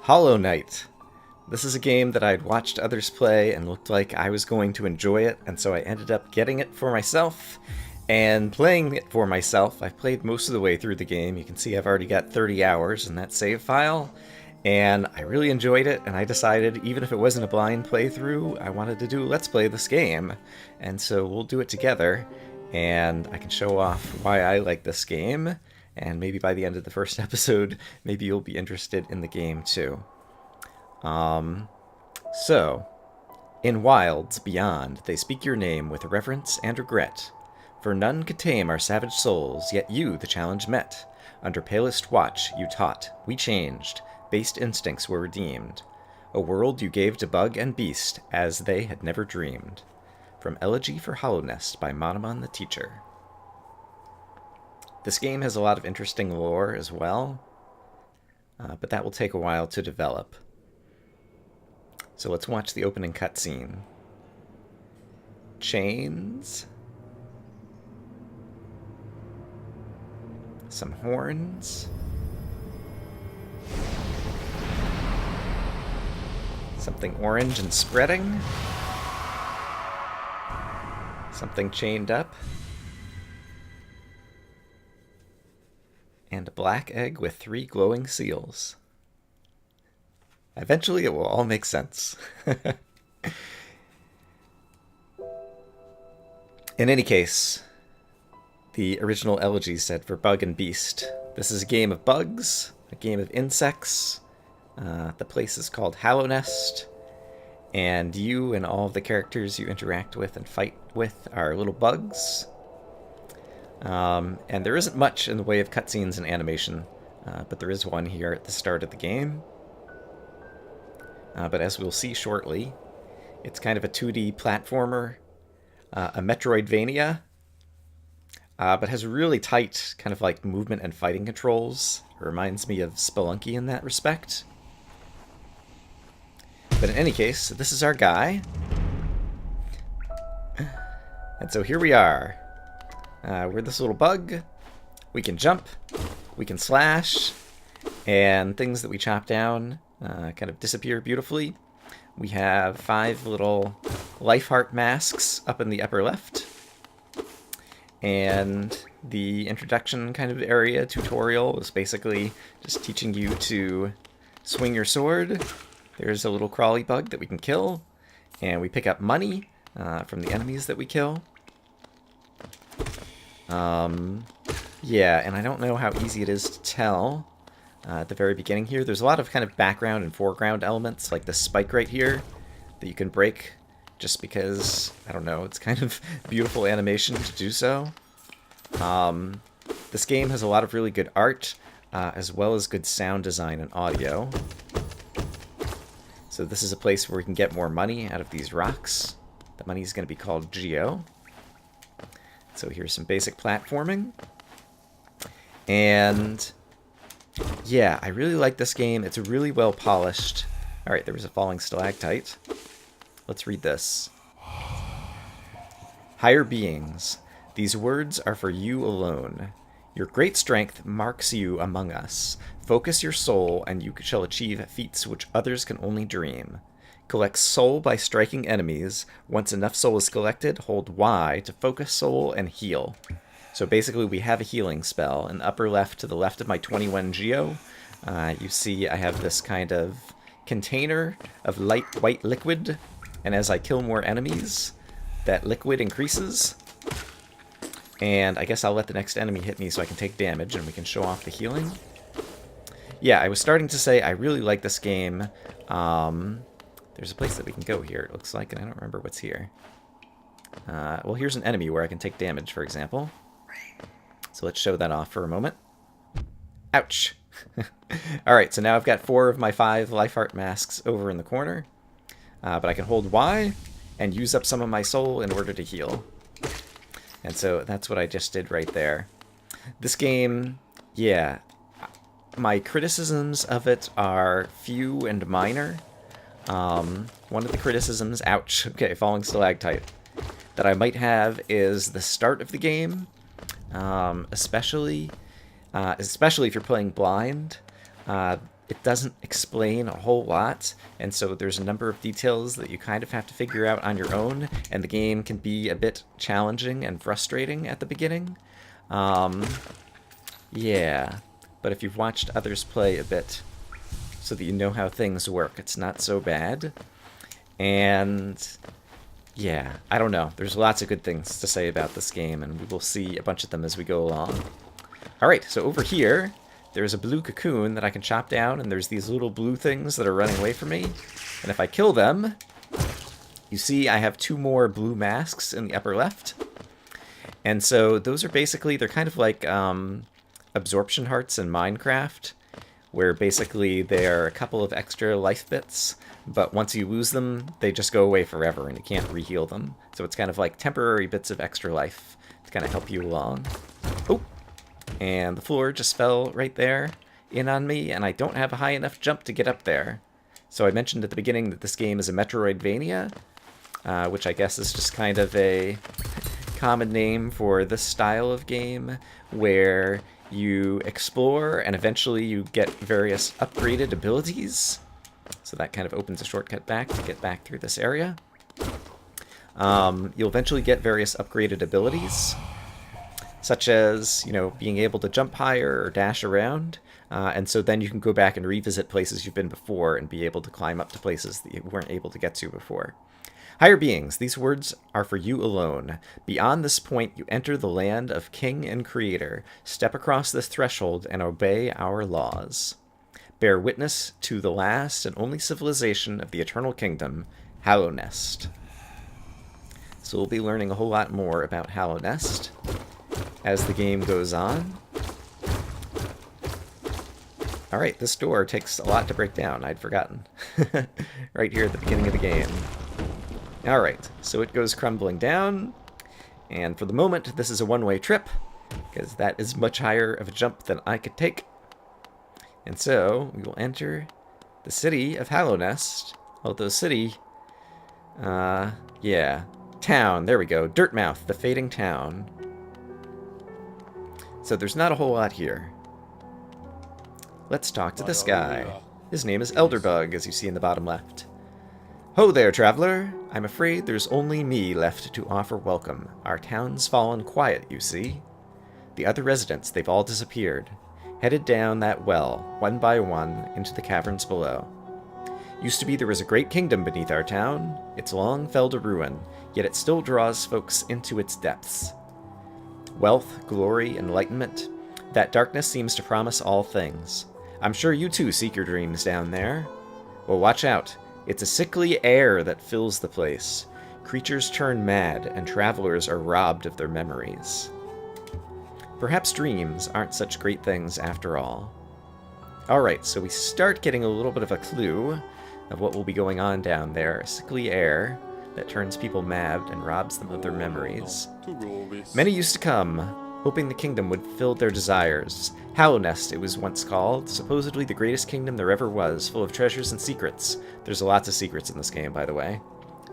Hollow Knight. This is a game that I'd watched others play and looked like I was going to enjoy it, and so I ended up getting it for myself and playing it for myself. I've played most of the way through the game. You can see I've already got 30 hours in that save file, and I really enjoyed it, and I decided, even if it wasn't a blind playthrough, I wanted to do Let's Play this game. And so we'll do it together, and I can show off why I like this game, and maybe by the end of the first episode, maybe you'll be interested in the game too. So, in wilds beyond, they speak your name with reverence and regret. For none could tame our savage souls, yet you the challenge met. Under palest watch you taught, we changed, based instincts were redeemed. A world you gave to bug and beast, as they had never dreamed. From Elegy for Hallownest by Monomon the Teacher. This game has a lot of interesting lore as well, but that will take a while to develop. So let's watch the opening cutscene. Chains. Some horns. Something orange and spreading. Something chained up. And a black egg with 3 glowing seals. Eventually it will all make sense. In any case, the original elegy said for bug and beast. This is a game of bugs, a game of insects. The place is called Hallownest, and you and all of the characters you interact with and fight with are little bugs. And there isn't much in the way of cutscenes and animation, but there is one here at the start of the game. But as we'll see shortly, it's kind of a 2D platformer, a metroidvania, but has really tight kind of like movement and fighting controls. It reminds me of Spelunky in that respect. But in any case, this is our guy. And so here we are. We're this little bug. We can jump, we can slash, and things that we chop down kind of disappear beautifully. We have 5 little life heart masks up in the upper left. And the introduction kind of area tutorial is basically just teaching you to swing your sword. There's a little crawly bug that we can kill. And we pick up money from the enemies that we kill. Yeah, and I don't know how easy it is to tell. At the very beginning here, there's a lot of kind of background and foreground elements, like this spike right here, that you can break just because, I don't know, it's kind of beautiful animation to do so. This game has a lot of really good art, as well as good sound design and audio. So this is a place where we can get more money out of these rocks. The money is going to be called Geo. So here's some basic platforming. And yeah, I really like this game. It's really well polished. Alright, there was a falling stalactite. Let's read this. Higher beings, these words are for you alone. Your great strength marks you among us. Focus your soul, and you shall achieve feats which others can only dream. Collect soul by striking enemies. Once enough soul is collected, hold Y to focus soul and heal. So basically we have a healing spell. In the upper left to the left of my 21 Geo, you see I have this kind of container of light white liquid, and as I kill more enemies, that liquid increases. And I guess I'll let the next enemy hit me so I can take damage and we can show off the healing. Yeah, I was starting to say I really like this game. There's a place that we can go here, it looks like, and I don't remember what's here. Well, here's an enemy where I can take damage, for example. So let's show that off for a moment. Ouch! Alright, so now I've got 4 of my 5 life heart masks over in the corner. But I can hold Y and use up some of my soul in order to heal. And so that's what I just did right there. This game, yeah, my criticisms of it are few and minor. One of the criticisms, ouch, okay, falling stalactite, that I might have is the start of the game. Especially if you're playing blind. it doesn't explain a whole lot, and so there's a number of details that you kind of have to figure out on your own, and the game can be a bit challenging and frustrating at the beginning. Yeah, but if you've watched others play a bit so that you know how things work, it's not so bad. And yeah, I don't know. There's lots of good things to say about this game, and we will see a bunch of them as we go along. Alright, so over here, there's a blue cocoon that I can chop down, and there's these little blue things that are running away from me. And if I kill them, you see I have 2 more blue masks in the upper left. And so those are basically, they're kind of like absorption hearts in Minecraft, where basically they're a couple of extra life bits, but once you lose them, they just go away forever and you can't re-heal them. So it's kind of like temporary bits of extra life to kind of help you along. Oh! And the floor just fell right there in on me, and I don't have a high enough jump to get up there. So I mentioned at the beginning that this game is a metroidvania, which I guess is just kind of a common name for this style of game, where you explore and eventually you get various upgraded abilities. So that kind of opens a shortcut back to get back through this area. You'll eventually get various upgraded abilities, such as, you know, being able to jump higher or dash around, and so then you can go back and revisit places you've been before and be able to climb up to places that you weren't able to get to before. Higher beings, these words are for you alone. Beyond this point, you enter the land of King and Creator. Step across this threshold and obey our laws. Bear witness to the last and only civilization of the Eternal Kingdom, Hallownest. So we'll be learning a whole lot more about Hallownest as the game goes on. Alright, this door takes a lot to break down. I'd forgotten. Right here at the beginning of the game. Alright, so it goes crumbling down, and for the moment this is a one-way trip, because that is much higher of a jump than I could take. And so we will enter the city of Hallownest, although city, yeah, town, there we go, DIRTMOUTH, the fading town. So there's not a whole lot here. Let's talk to this guy. His name is Elderbug, as you see in the bottom left. Ho there, traveler. I'm afraid there's only me left to offer welcome. Our town's fallen quiet, you see. The other residents, they've all disappeared, headed down that well, one by one, into the caverns below. Used to be there was a great kingdom beneath our town. It's long fell to ruin, yet it still draws folks into its depths. Wealth, glory, enlightenment, that darkness seems to promise all things. I'm sure you too seek your dreams down there. Well, watch out. It's a sickly air that fills the place. Creatures turn mad, and travelers are robbed of their memories. Perhaps dreams aren't such great things after all. Alright, so we start getting a little bit of a clue of what will be going on down there. A sickly air that turns people mad and robs them of their memories. Many used to come, hoping the kingdom would fill their desires. Hallownest, it was once called, supposedly the greatest kingdom there ever was, full of treasures and secrets. There's lots of secrets in this game, by the way.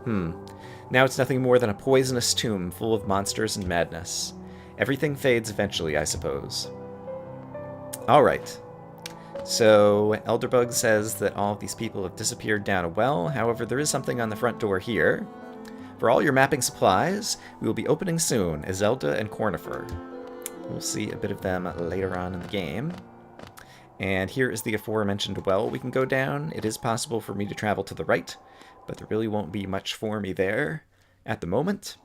Now it's nothing more than a poisonous tomb full of monsters and madness. Everything fades eventually, I suppose. Alright. So, Elderbug says that all of these people have disappeared down a well. However, there is something on the front door here. For all your mapping supplies, we will be opening soon, Izelda and Cornifer. We'll see a bit of them later on in the game. And here is the aforementioned well we can go down. It is possible for me to travel to the right, but there really won't be much for me there at the moment.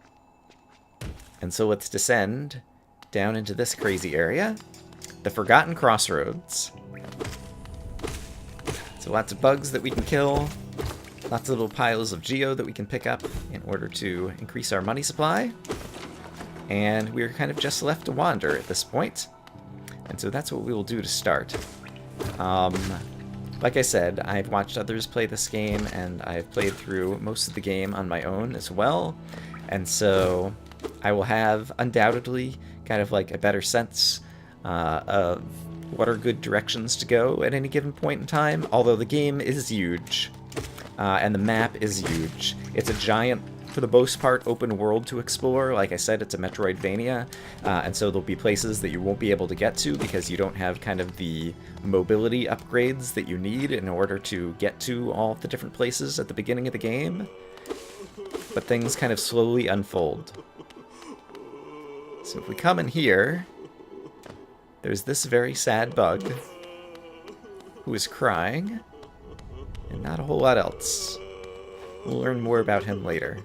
And so let's descend down into this crazy area, the Forgotten Crossroads. So lots of bugs that we can kill, lots of little piles of geo that we can pick up in order to increase our money supply. And we're kind of just left to wander at this point. And so that's what we will do to start. Like I said, I've watched others play this game, and I've played through most of the game on my own as well. And so I will have, undoubtedly, kind of like a better sense of what are good directions to go at any given point in time, although the game is huge. And the map is huge. It's a giant for the most part, open world to explore. Like I said, it's a metroidvania, and so there'll be places that you won't be able to get to because you don't have kind of the mobility upgrades that you need in order to get to all the different places at the beginning of the game. But things kind of slowly unfold. So if we come in here, there's this very sad bug who is crying, and not a whole lot else. We'll learn more about him later.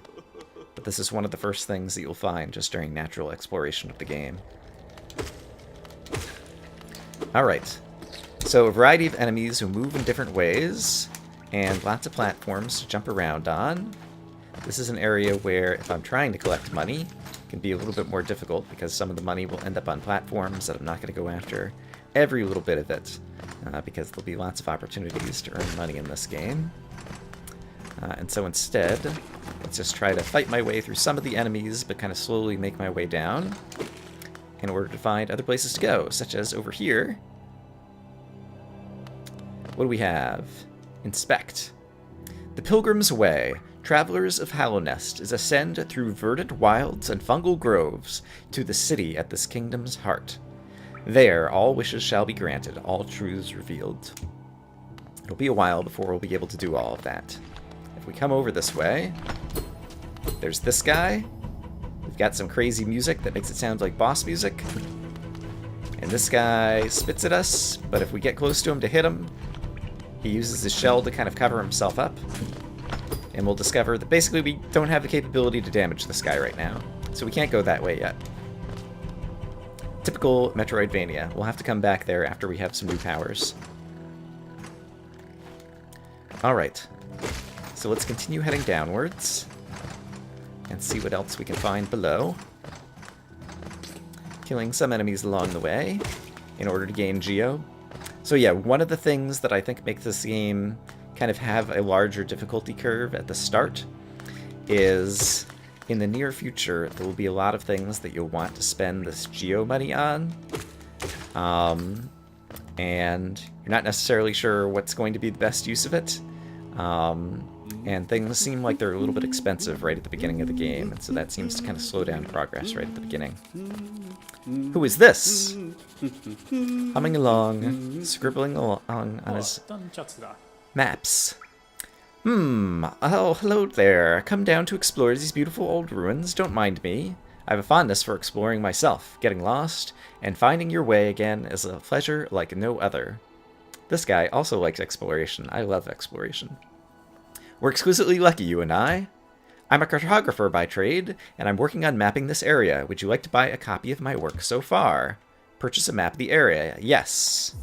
But this is one of the first things that you'll find just during natural exploration of the game. Alright, so a variety of enemies who move in different ways, and lots of platforms to jump around on. This is an area where, if I'm trying to collect money, it can be a little bit more difficult because some of the money will end up on platforms that I'm not going to go after every little bit of it, because there'll be lots of opportunities to earn money in this game. And so instead, let's just try to fight my way through some of the enemies, but kind of slowly make my way down in order to find other places to go, such as over here. What do we have? Inspect. The Pilgrim's Way. Travelers of Hallownest is ascend through verdant wilds and fungal groves to the city at this kingdom's heart. There, all wishes shall be granted, all truths revealed. It'll be a while before we'll be able to do all of that. If we come over this way, there's this guy. We've got some crazy music that makes it sound like boss music. And this guy spits at us, but if we get close to him to hit him, he uses his shell to kind of cover himself up. And we'll discover that basically we don't have the capability to damage this guy right now. So we can't go that way yet. Typical Metroidvania. We'll have to come back there after we have some new powers. Alright. So let's continue heading downwards and see what else we can find below. Killing some enemies along the way in order to gain Geo. So yeah, one of the things that I think makes this game kind of have a larger difficulty curve at the start is in the near future there will be a lot of things that you'll want to spend this Geo money on. And you're not necessarily sure what's going to be the best use of it. And things seem like they're a little bit expensive right at the beginning of the game, and so that seems to kind of slow down progress right at the beginning. Who is this? Humming along, scribbling along on his maps. Oh, hello there. Come down to explore these beautiful old ruins. Don't mind me. I have a fondness for exploring myself. Getting lost and finding your way again is a pleasure like no other. This guy also likes exploration. I love exploration. We're exquisitely lucky, you and I. I'm a cartographer by trade, and I'm working on mapping this area. Would you like to buy a copy of my work so far? Purchase a map of the area. Yes.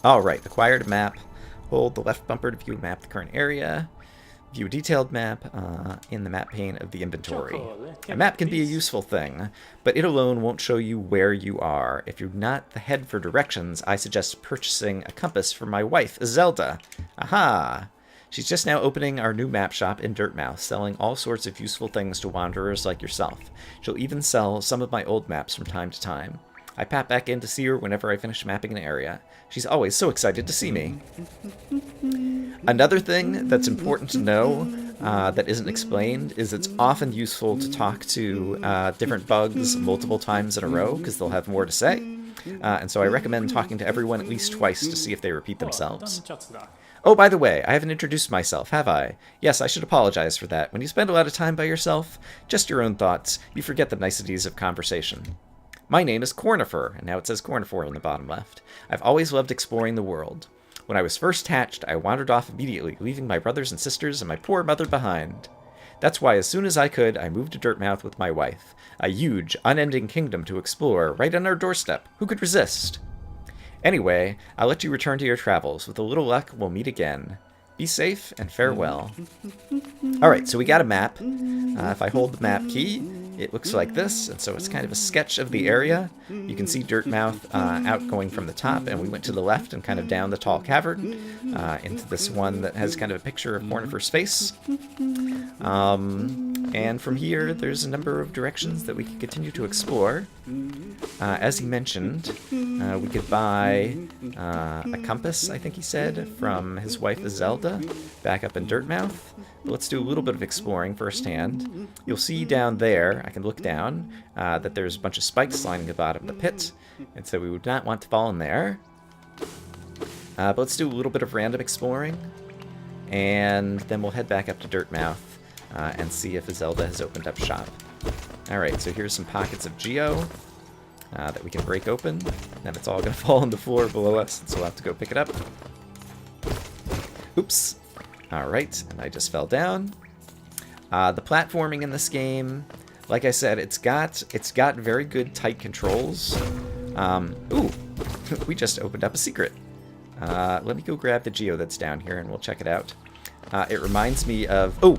Alright, acquired a map. Hold the left bumper to view a map of the current area. View a detailed map in the map pane of the inventory. A map can be a useful thing, but it alone won't show you where you are. If you're not the head for directions, I suggest purchasing a compass for my wife, Zelda. Aha! She's just now opening our new map shop in DIRTMOUTH, selling all sorts of useful things to wanderers like yourself. She'll even sell some of my old maps from time to time. I pop back in to see her whenever I finish mapping an area. She's always so excited to see me. Another thing that's important to know that isn't explained is it's often useful to talk to different bugs multiple times in a row because they'll have more to say. And so I recommend talking to everyone at least twice to see if they repeat themselves. Oh, by the way, I haven't introduced myself, have I? Yes, I should apologize for that. When you spend a lot of time by yourself, just your own thoughts, you forget the niceties of conversation. My name is Cornifer, and now it says Cornifer in the bottom left. I've always loved exploring the world. When I was first hatched, I wandered off immediately, leaving my brothers and sisters and my poor mother behind. That's why as soon as I could, I moved to DIRTMOUTH with my wife. A huge, unending kingdom to explore, right on our doorstep. Who could resist? Anyway, I'll let you return to your travels. With a little luck, we'll meet again. Be safe, and farewell. Alright, so we got a map. If I hold the map key, it looks like this, and so it's kind of a sketch of the area. You can see DIRTMOUTH out going from the top, and we went to the left and kind of down the tall cavern into this one that has kind of a picture of Cornifer's face. And from here, there's a number of directions that we can continue to explore. As he mentioned, we could buy a compass, I think he said, from his wife Zelda, back up in DIRTMOUTH. But let's do a little bit of exploring firsthand. You'll see down there, I can look down, that there's a bunch of spikes lining the bottom of the pit, and so we would not want to fall in there. But let's do a little bit of random exploring, and then we'll head back up to Dirtmouth and see if Zelda has opened up shop. Alright, so here's some pockets of Geo that we can break open. Then it's all going to fall on the floor below us, so we'll have to go pick it up. Oops. Alright, and I just fell down. The platforming in this game, like I said, it's got very good tight controls. Ooh, we just opened up a secret. Let me go grab the Geo that's down here and we'll check it out. It reminds me of... Oh!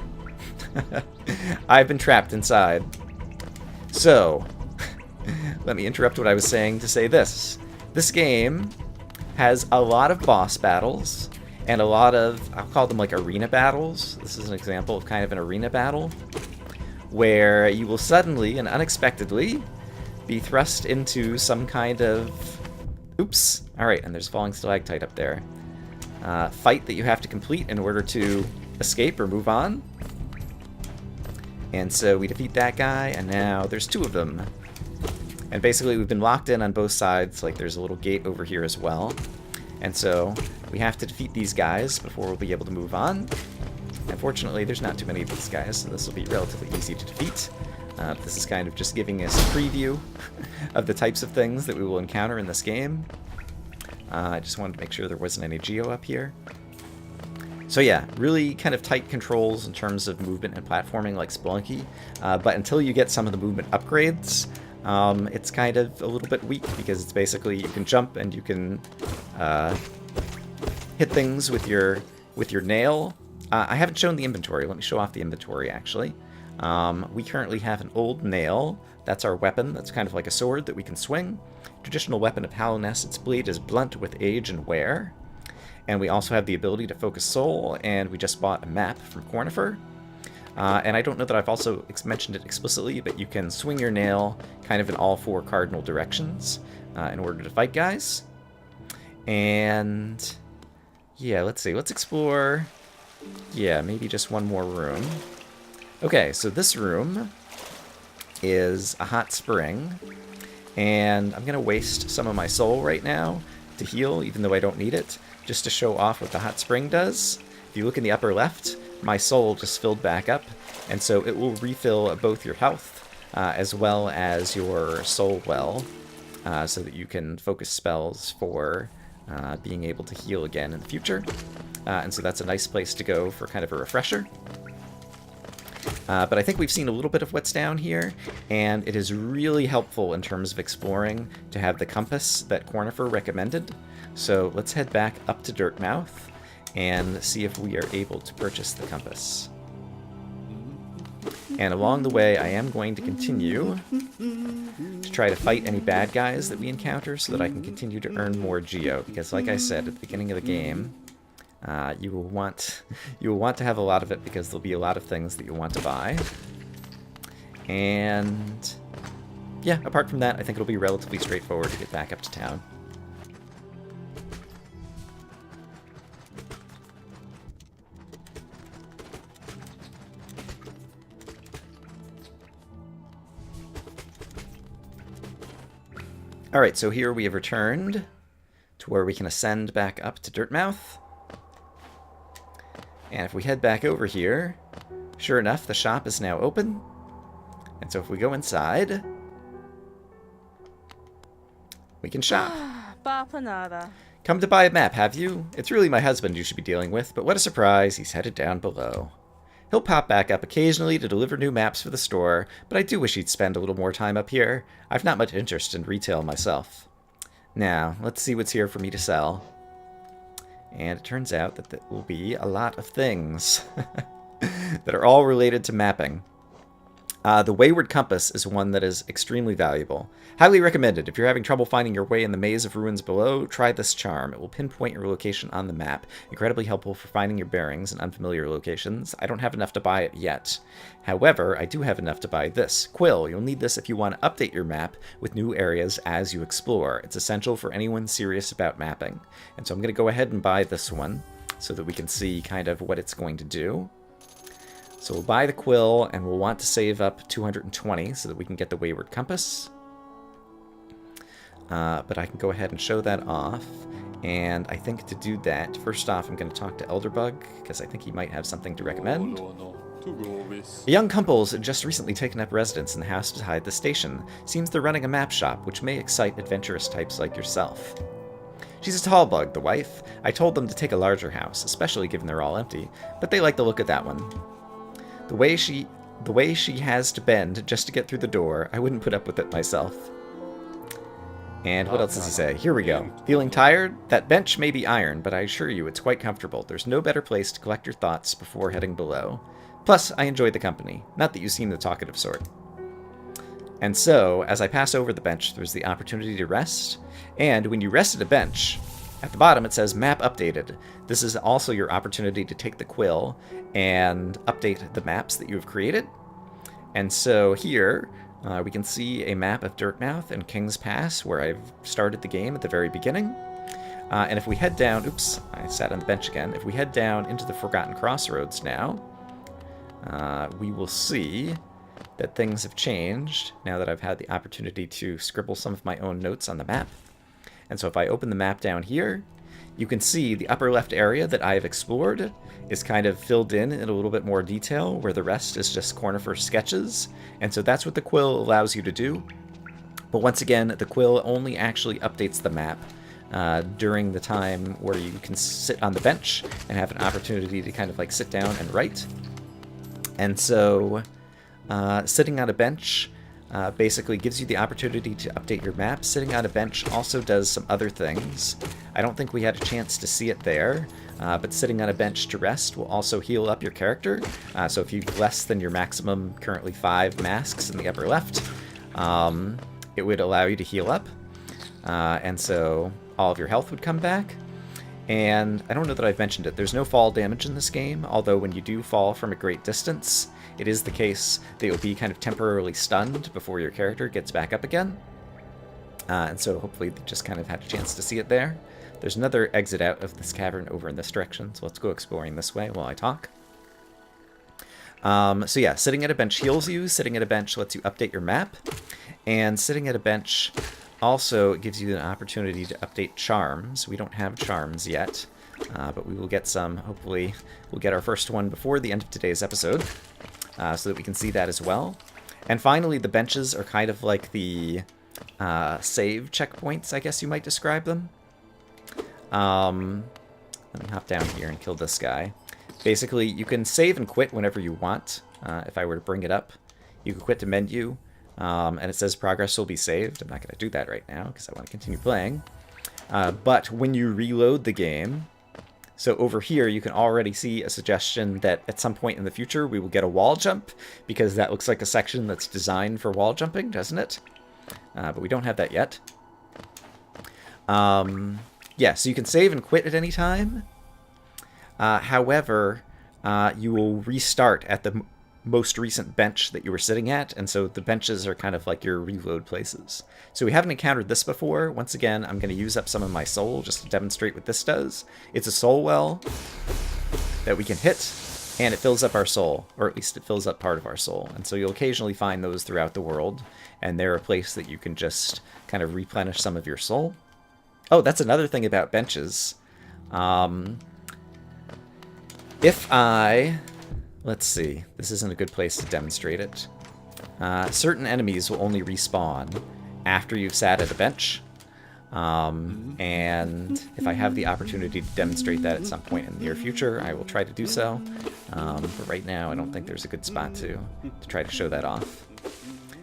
I've been trapped inside. So, let me interrupt what I was saying to say this. This game has a lot of boss battles and a lot of, I'll call them like arena battles. This is an example of kind of an arena battle where you will suddenly and unexpectedly be thrust into some kind of... Oops. Alright, and there's a falling stalactite up there. Fight that you have to complete in order to escape or move on. And so we defeat that guy, and now there's two of them. And basically we've been locked in on both sides, like there's a little gate over here as well. And so we have to defeat these guys before we'll be able to move on. Unfortunately, there's not too many of these guys, so this will be relatively easy to defeat. This is kind of just giving us a preview of the types of things that we will encounter in this game. I just wanted to make sure there wasn't any Geo up here. So yeah, really kind of tight controls in terms of movement and platforming like Spelunky, but until you get some of the movement upgrades, it's kind of a little bit weak because it's basically you can jump and you can hit things with your nail. I haven't shown the inventory. Let me show off the inventory actually. We currently have an old nail. That's our weapon. That's kind of like a sword that we can swing. Traditional weapon of Hallownest. Its blade is blunt with age and wear. And we also have the ability to focus soul, and we just bought a map from Cornifer. And I don't know that I've also mentioned it explicitly, but you can swing your nail kind of in all four cardinal directions in order to fight guys. And yeah, let's see. Let's explore, yeah, maybe just one more room. Okay, so this room is a hot spring, and I'm going to waste some of my soul right now to heal, even though I don't need it, just to show off what the hot spring does. If you look in the upper left, my soul just filled back up, and so it will refill both your health as well as your soul well, so that you can focus spells for being able to heal again in the future. And so that's a nice place to go for kind of a refresher. But I think we've seen a little bit of what's down here, and it is really helpful in terms of exploring to have the compass that Cornifer recommended. So let's head back up to Dirtmouth and see if we are able to purchase the compass. And along the way, I am going to continue to try to fight any bad guys that we encounter so that I can continue to earn more Geo, because like I said at the beginning of the game, you will want to have a lot of it because there'll be a lot of things that you'll want to buy. And yeah, apart from that, I think it'll be relatively straightforward to get back up to town. Alright, so here we have returned to where we can ascend back up to Dirtmouth. And if we head back over here, sure enough, the shop is now open. And so if we go inside, we can shop. Come to buy a map, have you? It's really my husband you should be dealing with, but what a surprise, he's headed down below. He'll pop back up occasionally to deliver new maps for the store, but I do wish he'd spend a little more time up here. I've not much interest in retail myself. Now, let's see what's here for me to sell. And it turns out that there will be a lot of things that are all related to mapping. The Wayward compass is one that is extremely valuable. Highly recommended. If you're having trouble finding your way in the maze of ruins below, try this charm. It will pinpoint your location on the map. Incredibly helpful for finding your bearings in unfamiliar locations. I don't have enough to buy it yet. However, I do have enough to buy this. Quill. You'll need this if you want to update your map with new areas as you explore. It's essential for anyone serious about mapping. And so I'm going to go ahead and buy this one so that we can see kind of what it's going to do. So we'll buy the quill, and we'll want to save up 220 so that we can get the Wayward compass. But I can go ahead and show that off. And I think to do that, first off, I'm going to talk to Elderbug, because I think he might have something to recommend. A young couple's just recently taken up residence in the house beside the station. Seems they're running a map shop, which may excite adventurous types like yourself. She's a tall bug, the wife. I told them to take a larger house, especially given they're all empty, but they like the look of that one. The way she has to bend just to get through the door, I wouldn't put up with it myself. And what else does he say? Here we go. Feeling tired? That bench may be iron, but I assure you it's quite comfortable. There's no better place to collect your thoughts before heading below. Plus, I enjoy the company. Not that you seem the talkative sort. And so, as I pass over the bench, there's the opportunity to rest. And when you rest at a bench, at the bottom it says Map Updated. This is also your opportunity to take the quill and update the maps that you have created. And so here, we can see a map of DIRTMOUTH and King's Pass, where I've started the game at the very beginning. And if we head down... Oops, I sat on the bench again. If we head down into the Forgotten Crossroads now, we will see that things have changed now that I've had the opportunity to scribble some of my own notes on the map. And so if I open the map down here, you can see the upper left area that I have explored is kind of filled in a little bit more detail, where the rest is just Cornifer sketches. And so that's what the quill allows you to do. But once again, the quill only actually updates the map during the time where you can sit on the bench and have an opportunity to kind of like sit down and write. And so sitting on a bench basically gives you the opportunity to update your map. Sitting on a bench also does some other things. I don't think we had a chance to see it there, but sitting on a bench to rest will also heal up your character. So if you've less than your maximum, currently 5 masks in the upper left, it would allow you to heal up. And so all of your health would come back. And I don't know that I've mentioned it, there's no fall damage in this game, although when you do fall from a great distance, it is the case that you'll be kind of temporarily stunned before your character gets back up again. And so hopefully you just kind of had a chance to see it there. There's another exit out of this cavern over in this direction, so let's go exploring this way while I talk. So yeah, sitting at a bench heals you, sitting at a bench lets you update your map, and sitting at a bench also gives you an opportunity to update charms. We don't have charms yet, but we will get some. Hopefully we'll get our first one before the end of today's episode, so that we can see that as well. And finally, the benches are kind of like the save checkpoints, I guess you might describe them. Let me hop down here and kill this guy. Basically, you can save and quit whenever you want. If I were to bring it up, you can quit to menu, and it says progress will be saved. I'm not going to do that right now because I want to continue playing. But when you reload the game, so over here you can already see a suggestion that at some point in the future we will get a wall jump, because that looks like a section that's designed for wall jumping, doesn't it? But we don't have that yet. Yeah, so you can save and quit at any time. However, you will restart at the most recent bench that you were sitting at, and so the benches are kind of like your reload places. So we haven't encountered this before. Once again, I'm going to use up some of my soul just to demonstrate what this does. It's a soul well that we can hit, and it fills up our soul, or at least it fills up part of our soul. And so you'll occasionally find those throughout the world, and they're a place that you can just kind of replenish some of your soul. Oh, that's another thing about benches. If I... Let's see. This isn't a good place to demonstrate it. Certain enemies will only respawn after you've sat at a bench. And if I have the opportunity to demonstrate that at some point in the near future, I will try to do so. But right now, I don't think there's a good spot to try to show that off.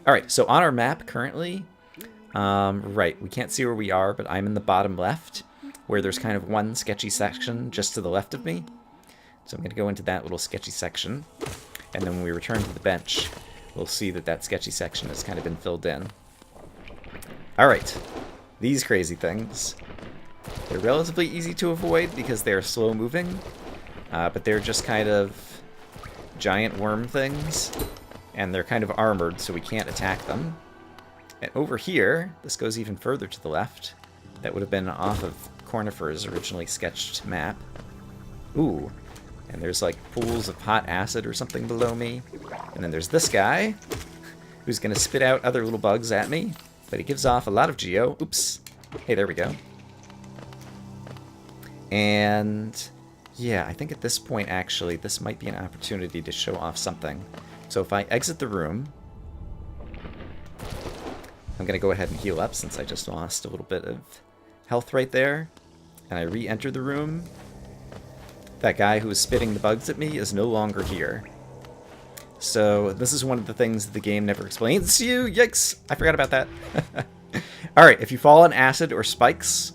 Alright, so on our map currently, right, we can't see where we are, but I'm in the bottom left, where there's kind of one sketchy section just to the left of me. So I'm going to go into that little sketchy section, and then when we return to the bench, we'll see that that sketchy section has kind of been filled in. Alright, these crazy things. They're relatively easy to avoid because they're slow moving, but they're just kind of giant worm things, and they're kind of armored, so we can't attack them. And over here, this goes even further to the left. That would have been off of Cornifer's originally sketched map. Ooh. And there's like pools of hot acid or something below me. And then there's this guy who's going to spit out other little bugs at me. But he gives off a lot of geo. Oops. Hey, there we go. And yeah, I think at this point, actually, this might be an opportunity to show off something. So if I exit the room, I'm going to go ahead and heal up since I just lost a little bit of health right there. And I re-enter the room. That guy who was spitting the bugs at me is no longer here. So this is one of the things that the game never explains to you. Yikes! I forgot about that. Alright, if you fall on acid or spikes,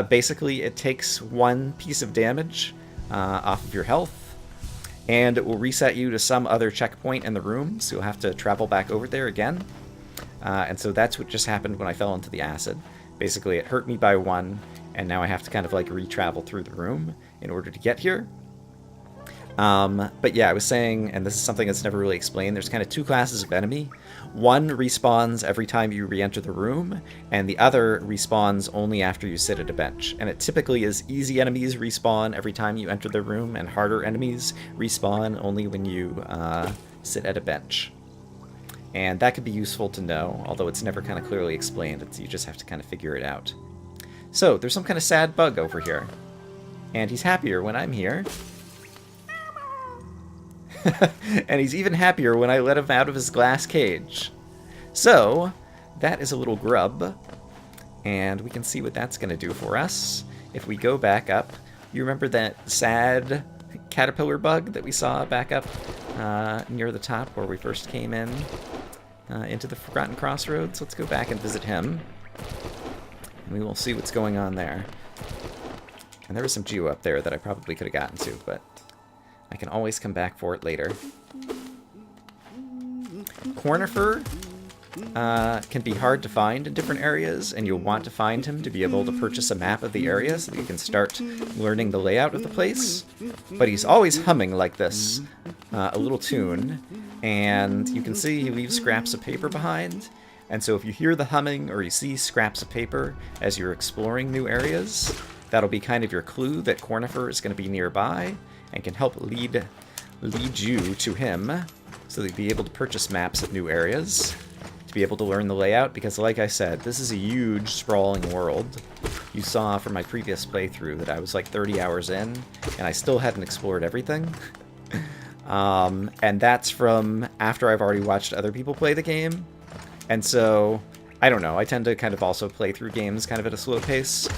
basically it takes 1 piece of damage off of your health, and it will reset you to some other checkpoint in the room, so you'll have to travel back over there again. And so that's what just happened when I fell into the acid. Basically, it hurt me by 1, and now I have to kind of like re-travel through the room in order to get here. But yeah, I was saying, and this is something that's never really explained, there's kind of 2 classes of enemy. One respawns every time you re-enter the room, and the other respawns only after you sit at a bench. And it typically is easy enemies respawn every time you enter the room, and harder enemies respawn only when you sit at a bench. And that could be useful to know, although it's never kind of clearly explained. You just have to kind of figure it out. So, there's some kind of sad bug over here. And he's happier when I'm here. And he's even happier when I let him out of his glass cage. So, that is a little grub. And we can see what that's going to do for us. If we go back up, you remember that sad caterpillar bug that we saw back up near the top where we first came in into the Forgotten Crossroads? Let's go back and visit him. And we will see what's going on there. And there was some geo up there that I probably could have gotten to, but I can always come back for it later. Cornifer can be hard to find in different areas, and you'll want to find him to be able to purchase a map of the area so that you can start learning the layout of the place. But he's always humming like this, a little tune, and you can see he leaves scraps of paper behind. And so if you hear the humming or you see scraps of paper as you're exploring new areas, that'll be kind of your clue that Cornifer is going to be nearby and can help lead you to him so that you'll be able to purchase maps of new areas, to be able to learn the layout, because like I said, this is a huge sprawling world. You saw from my previous playthrough that I was like 30 hours in, and I still hadn't explored everything. And that's from after I've already watched other people play the game. And so, I don't know, I tend to kind of also play through games kind of at a slow pace.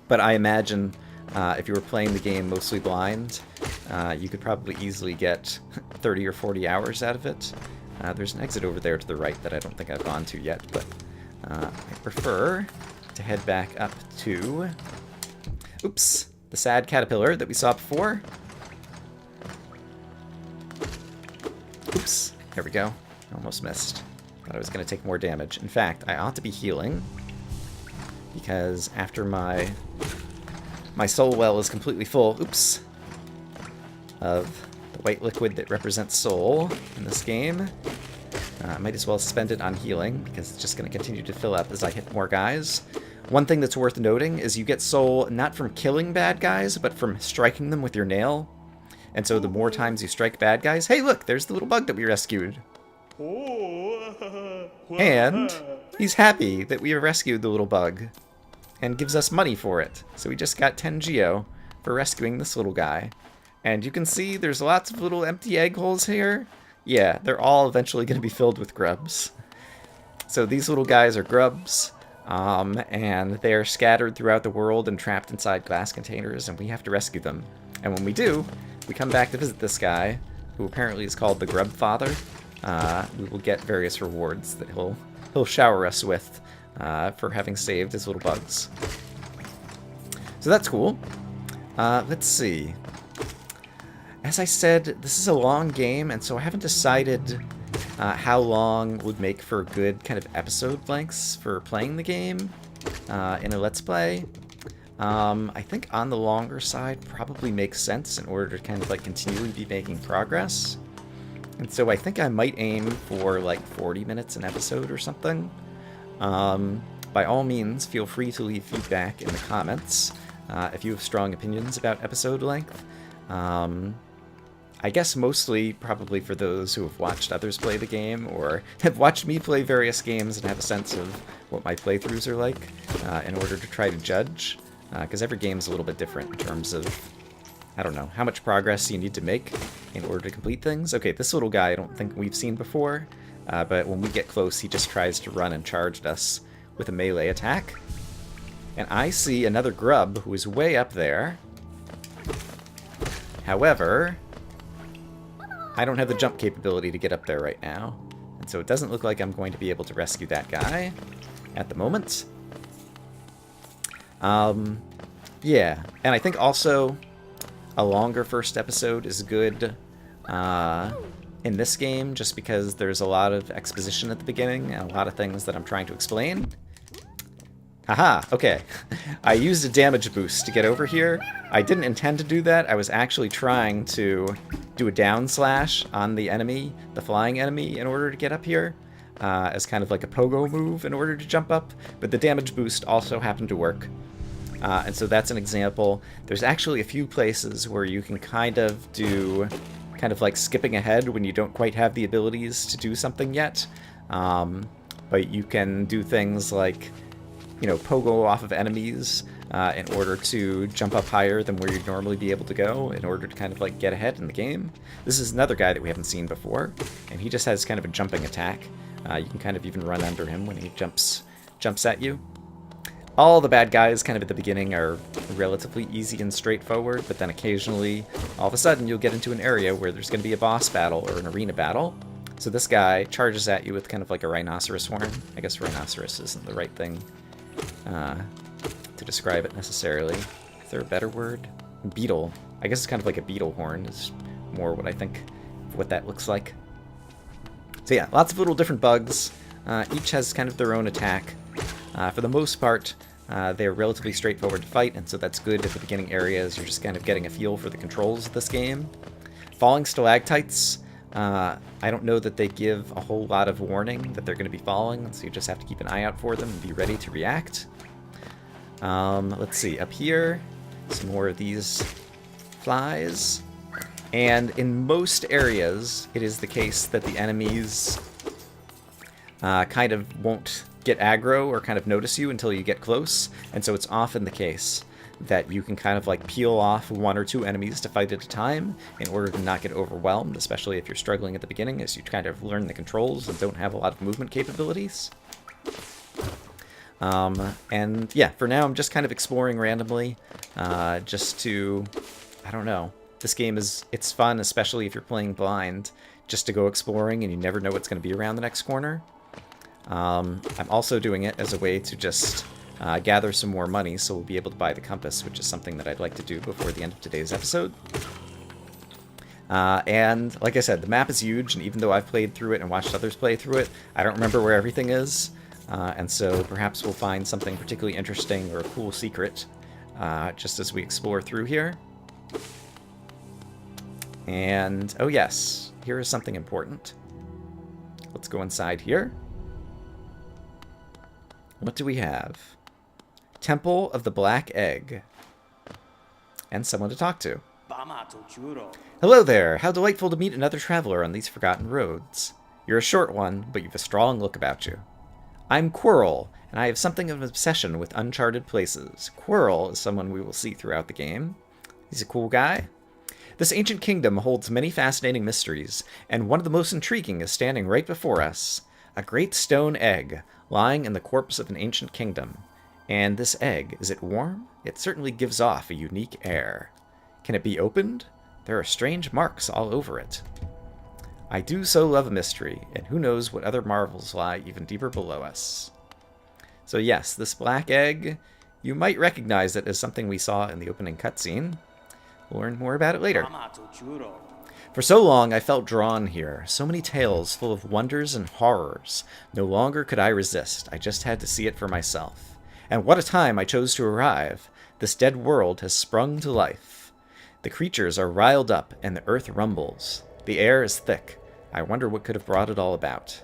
But I imagine if you were playing the game mostly blind, you could probably easily get 30 or 40 hours out of it. There's an exit over there to the right that I don't think I've gone to yet, but I prefer to head back up to... Oops! The sad caterpillar that we saw before. Oops! There we go. Almost missed. Thought I was going to take more damage. In fact, I ought to be healing, because after my soul well is completely full, oops, of the white liquid that represents soul in this game, I might as well spend it on healing, because it's just going to continue to fill up as I hit more guys. One thing that's worth noting is you get soul not from killing bad guys, but from striking them with your nail. And so the more times you strike bad guys... Hey, look! There's the little bug that we rescued. And he's happy that we have rescued the little bug, and gives us money for it. So we just got 10 geo for rescuing this little guy. And you can see there's lots of little empty egg holes here. Yeah, they're all eventually going to be filled with grubs. So these little guys are grubs, and they are scattered throughout the world and trapped inside glass containers, and we have to rescue them. And when we do, we come back to visit this guy, who apparently is called the Grub Father. We will get various rewards that he'll shower us with for having saved his little bugs. So that's cool. Let's see. As I said, this is a long game, and so I haven't decided how long would make for good kind of episode lengths for playing the game in a Let's Play. I think on the longer side probably makes sense in order to kind of like continually be making progress. And so I think I might aim for like 40 minutes an episode or something. By all means, feel free to leave feedback in the comments if you have strong opinions about episode length. I guess mostly probably for those who have watched others play the game or have watched me play various games and have a sense of what my playthroughs are like in order to try to judge. Because every game's a little bit different in terms of, I don't know, how much progress you need to make in order to complete things. Okay, this little guy I don't think we've seen before, but when we get close, he just tries to run and charge at us with a melee attack. And I see another grub who is way up there. However, I don't have the jump capability to get up there right now, and so it doesn't look like I'm going to be able to rescue that guy at the moment. Yeah, and I think also a longer first episode is good in this game, just because there's a lot of exposition at the beginning and a lot of things that I'm trying to explain. Haha, okay. I used a damage boost to get over here. I didn't intend to do that. I was actually trying to do a down slash on the enemy, the flying enemy, in order to get up here, as kind of like a pogo move in order to jump up, but the damage boost also happened to work. And so that's an example. There's actually a few places where you can kind of do kind of like skipping ahead when you don't quite have the abilities to do something yet. But you can do things like, you know, pogo off of enemies in order to jump up higher than where you'd normally be able to go in order to kind of like get ahead in the game. This is another guy that we haven't seen before, and he just has kind of a jumping attack. You can kind of even run under him when he jumps at you. All the bad guys kind of at the beginning are relatively easy and straightforward, but then occasionally, all of a sudden, you'll get into an area where there's going to be a boss battle or an arena battle. So this guy charges at you with kind of like a rhinoceros horn. I guess rhinoceros isn't the right thing to describe it necessarily. Is there a better word? Beetle. I guess it's kind of like a beetle horn is more what I think of what that looks like. So yeah, lots of little different bugs. Each has kind of their own attack. For the most part, they're relatively straightforward to fight, and so that's good at the beginning areas. You're just kind of getting a feel for the controls of this game. Falling stalactites, I don't know that they give a whole lot of warning that they're going to be falling, so you just have to keep an eye out for them and be ready to react. Let's see, up here, some more of these flies. And in most areas, it is the case that the enemies kind of won't get aggro or kind of notice you until you get close, and so it's often the case that you can kind of like peel off one or two enemies to fight at a time in order to not get overwhelmed, especially if you're struggling at the beginning as you kind of learn the controls and don't have a lot of movement capabilities. And yeah, for now I'm just kind of exploring randomly, just to, I don't know, this game it's fun, especially if you're playing blind, just to go exploring and you never know what's going to be around the next corner. I'm also doing it as a way to just gather some more money, so we'll be able to buy the compass, which is something that I'd like to do before the end of today's episode. And like I said, the map is huge, and even though I've played through it and watched others play through it, I don't remember where everything is, and so perhaps we'll find something particularly interesting or a cool secret just as we explore through here. And, oh yes, here is something important. Let's go inside here. What do we have? Temple of the Black Egg. And someone to talk to. Hello there! How delightful to meet another traveler on these forgotten roads. You're a short one, but you've a strong look about you. I'm Quirrell, and I have something of an obsession with uncharted places. Quirrell is someone we will see throughout the game. He's a cool guy. This ancient kingdom holds many fascinating mysteries, and one of the most intriguing is standing right before us. A great stone egg, lying in the corpse of an ancient kingdom. And this egg, is it warm? It certainly gives off a unique air. Can it be opened? There are strange marks all over it. I do so love a mystery, and who knows what other marvels lie even deeper below us. So yes, this black egg, you might recognize it as something we saw in the opening cutscene. We'll learn more about it later. For so long, I felt drawn here. So many tales full of wonders and horrors. No longer could I resist. I just had to see it for myself. And what a time I chose to arrive. This dead world has sprung to life. The creatures are riled up, and the earth rumbles. The air is thick. I wonder what could have brought it all about.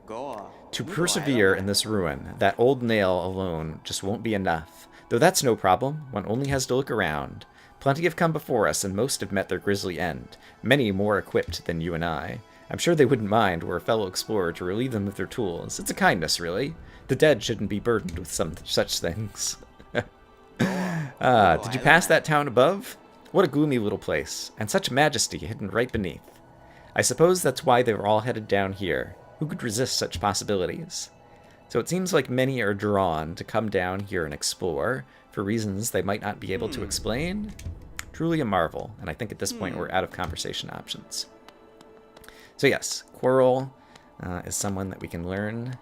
To persevere in this ruin, that old nail alone just won't be enough. Though that's no problem, one only has to look around. Plenty have come before us, and most have met their grisly end. Many more equipped than you and I. I'm sure they wouldn't mind were a fellow explorer to relieve them of their tools. It's a kindness, really. The dead shouldn't be burdened with some such things. Did you pass that town above? What a gloomy little place, and such majesty hidden right beneath. I suppose that's why they were all headed down here. Who could resist such possibilities? So it seems like many are drawn to come down here and explore, for reasons they might not be able to explain. Truly a marvel, and I think at this point we're out of conversation options. So yes, Quirrell is someone that we can learn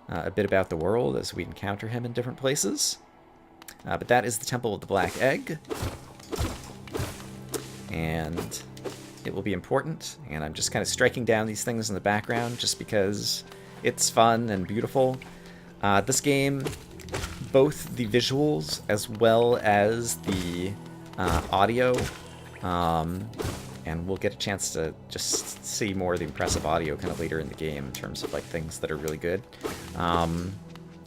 a bit about the world as we encounter him in different places. But that is the Temple of the Black Egg. And it will be important, and I'm just kind of striking down these things in the background just because it's fun and beautiful. This game, both the visuals as well as the audio, and we'll get a chance to just see more of the impressive audio kind of later in the game in terms of like things that are really good.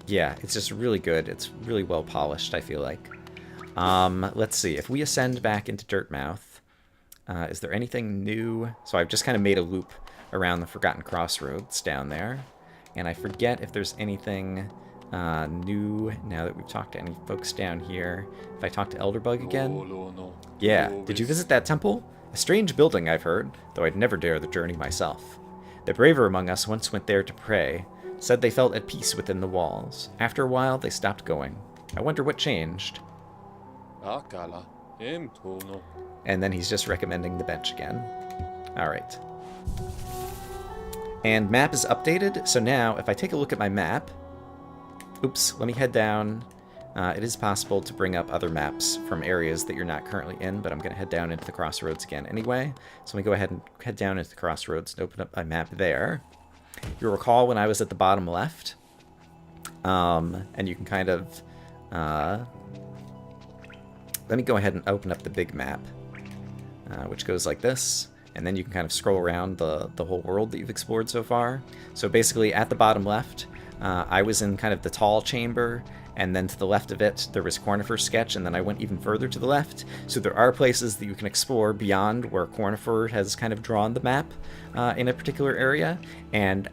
Yeah, it's just really good. It's really well polished, I feel like. Let's see, if we ascend back into Dirtmouth, is there anything new? So I've just kind of made a loop around the Forgotten Crossroads down there. And I forget if there's anything new now that we've talked to any folks down here. If I talk to Elderbug again? Yeah. Did you visit that temple? A strange building, I've heard, though I'd never dare the journey myself. The braver among us once went there to pray, said they felt at peace within the walls. After a while, they stopped going. I wonder what changed. And then he's just recommending the bench again. Alright. And map is updated, so now if I take a look at my map... Oops, let me head down. It is possible to bring up other maps from areas that you're not currently in, but I'm going to head down into the Crossroads again anyway. So let me go ahead and head down into the Crossroads and open up my map there. You'll recall when I was at the bottom left, and you can kind of... let me go ahead and open up the big map, which goes like this. And then you can kind of scroll around the whole world that you've explored so far. So basically, at the bottom left, I was in kind of the tall chamber, and then to the left of it, there was Cornifer's sketch, and then I went even further to the left. So there are places that you can explore beyond where Cornifer has kind of drawn the map in a particular area. And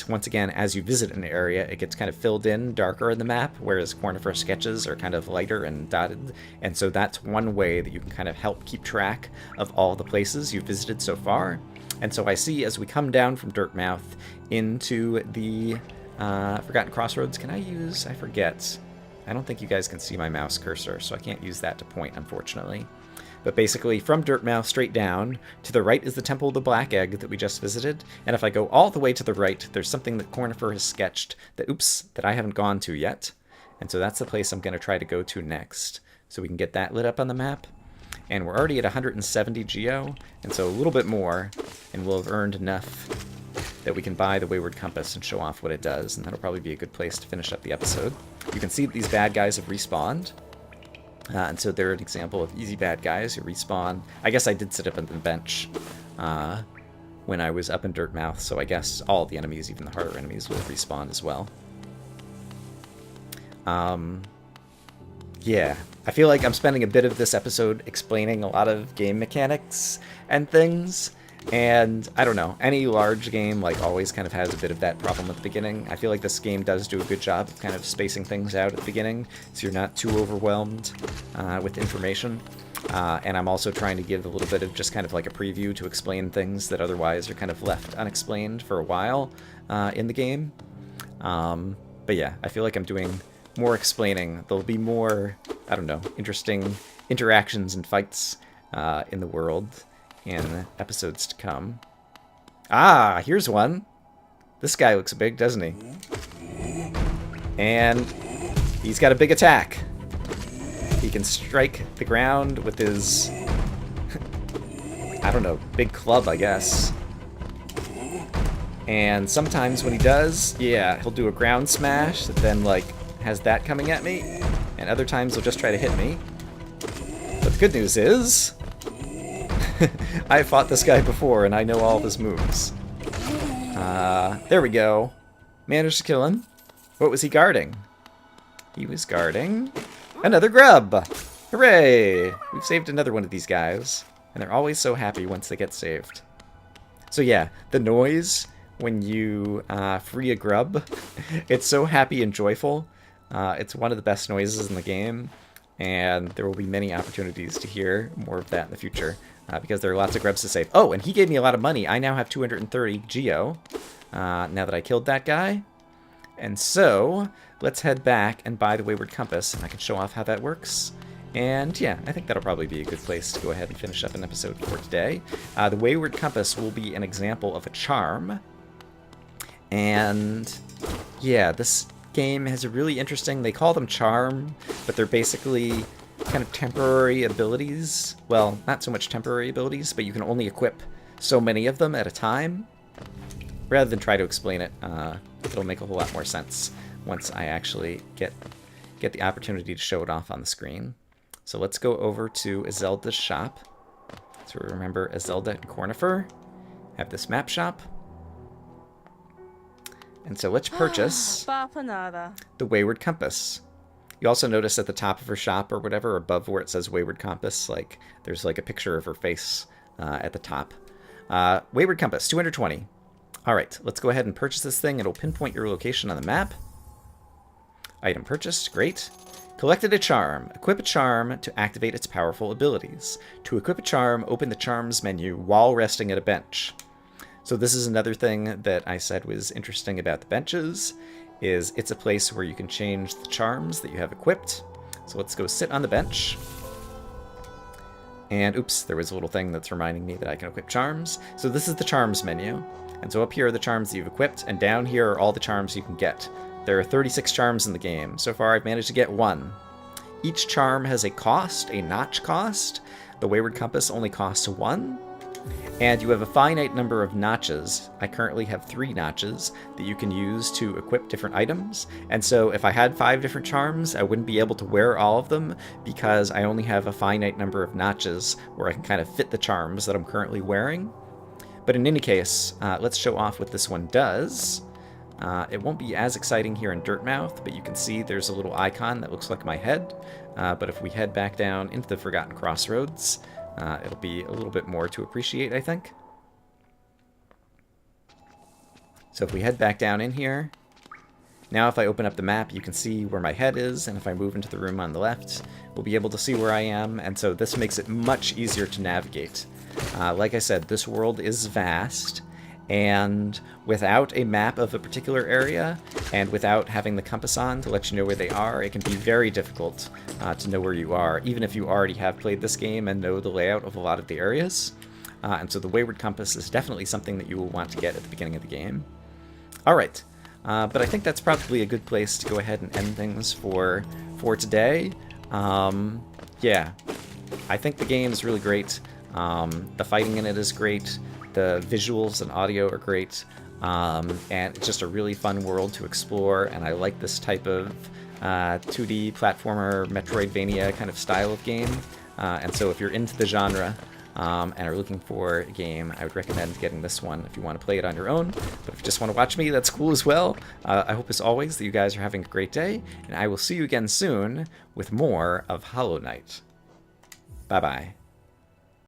once again, as you visit an area, it gets kind of filled in darker in the map, whereas Cornifer's sketches are kind of lighter and dotted. And so that's one way that you can kind of help keep track of all the places you've visited so far. And so I see as we come down from Dirtmouth into the Forgotten Crossroads, can I use, I forget, I don't think you guys can see my mouse cursor, so I can't use that to point, unfortunately. But basically, from Dirtmouth straight down, to the right is the Temple of the Black Egg that we just visited, and if I go all the way to the right, there's something that Cornifer has sketched that I haven't gone to yet. And so that's the place I'm going to try to go to next, so we can get that lit up on the map. And we're already at 170 geo, and so a little bit more, and we'll have earned enough that we can buy the Wayward Compass and show off what it does, and that'll probably be a good place to finish up the episode. You can see that these bad guys have respawned, and so they're an example of easy bad guys who respawn. I guess I did sit up on the bench when I was up in Dirtmouth, so I guess all the enemies, even the harder enemies, will respawn as well. Yeah, I feel like I'm spending a bit of this episode explaining a lot of game mechanics and things. And, I don't know, any large game, like, always kind of has a bit of that problem at the beginning. I feel like this game does do a good job of kind of spacing things out at the beginning, so you're not too overwhelmed with information. And I'm also trying to give a little bit of just kind of like a preview to explain things that otherwise are kind of left unexplained for a while in the game. But yeah, I feel like I'm doing more explaining. There'll be more, I don't know, interesting interactions and fights in the world in episodes to come. Ah, here's one. This guy looks big, doesn't he? And he's got a big attack. He can strike the ground with his, I don't know, big club, I guess. And sometimes when he does, yeah, he'll do a ground smash that then, like, has that coming at me. And other times he'll just try to hit me. But the good news is, I fought this guy before, and I know all of his moves. There we go. Managed to kill him. What was he guarding? He was guarding Another grub! Hooray! We've saved another one of these guys. And they're always so happy once they get saved. So yeah, the noise when you free a grub, it's so happy and joyful. It's one of the best noises in the game. And there will be many opportunities to hear more of that in the future. Because there are lots of grubs to save. Oh, and he gave me a lot of money. I now have 230 Geo. Now that I killed that guy. And so, let's head back and buy the Wayward Compass, and I can show off how that works. And yeah, I think that'll probably be a good place to go ahead and finish up an episode for today. The Wayward Compass will be an example of a charm. And yeah, this game has a really interesting, they call them charm, but they're basically kind of temporary abilities. Well, not so much temporary abilities, but you can only equip so many of them at a time. Rather than try to explain it, it'll make a whole lot more sense once I actually get the opportunity to show it off on the screen. So let's go over to Izelda's shop. So remember, Izelda and Cornifer have this map shop. And so let's purchase the Wayward Compass. You also notice at the top of her shop or whatever, above where it says Wayward Compass, like there's like a picture of her face at the top. Wayward Compass, 220. All right, let's go ahead and purchase this thing. It'll pinpoint your location on the map. Item purchased, great. Collected a charm. Equip a charm to activate its powerful abilities. To equip a charm, open the charms menu while resting at a bench. So this is another thing that I said was interesting about the benches, is it's a place where you can change the charms that you have equipped. So let's go sit on the bench. And oops, there was a little thing that's reminding me that I can equip charms. So this is the charms menu. And so up here are the charms that you've equipped, and down here are all the charms you can get. There are 36 charms in the game. So far I've managed to get 1. Each charm has a cost, a notch cost. The Wayward Compass only costs 1. And you have a finite number of notches. I currently have 3 notches that you can use to equip different items. And so if I had 5 different charms, I wouldn't be able to wear all of them because I only have a finite number of notches where I can kind of fit the charms that I'm currently wearing. But in any case, let's show off what this one does. It won't be as exciting here in DIRTMOUTH, but you can see there's a little icon that looks like my head. But if we head back down into the Forgotten Crossroads, it'll be a little bit more to appreciate, I think. So if we head back down in here, now if I open up the map, you can see where my head is, and if I move into the room on the left, we'll be able to see where I am, and so this makes it much easier to navigate. Like I said, this world is vast, and without a map of a particular area, and without having the compass on to let you know where they are, it can be very difficult to know where you are, even if you already have played this game and know the layout of a lot of the areas. And so the Wayward Compass is definitely something that you will want to get at the beginning of the game. Alright, but I think that's probably a good place to go ahead and end things for today. Yeah, I think the game is really great. The fighting in it is great. The visuals and audio are great. And it's just a really fun world to explore, and I like this type of 2D platformer, metroidvania kind of style of game. And so if you're into the genre and are looking for a game, I would recommend getting this one if you want to play it on your own. But if you just want to watch me, that's cool as well. I hope as always that you guys are having a great day, and I will see you again soon with more of Hollow Knight. Bye-bye.